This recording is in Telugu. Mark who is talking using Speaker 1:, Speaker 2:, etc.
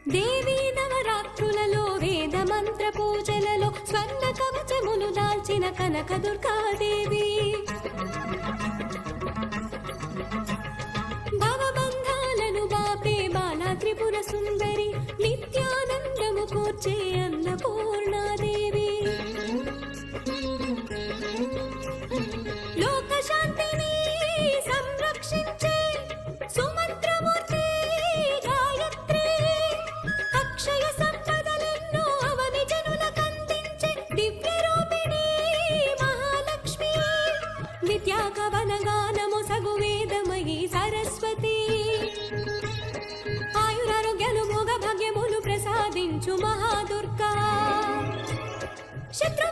Speaker 1: దేవీ నవరాత్రులలో వేద మంత్ర పూజలలో స్వర్ణ కవచములు దాల్చిన కనక దుర్గాదేవి భవబంధాలను బాపే బాలా త్రిపుర సుందరి నిత్యానందము కూర్చే అన్నపూర్ణాదేవి లోకశాంతిని సంరక్షించే సుమంత్రమూర్తి గాయత్రి అక్షయ సంపదలెన్నో అవని జనులకందించే దివ్య రూపిణి మహాలక్ష్మి విద్యాకవన గానము సగు వేదమయీ సరస్వతి ఆయురారోగ్యాలు భోగ భాగ్యములు ప్రసాదించు మహాదుర్గా శత్రు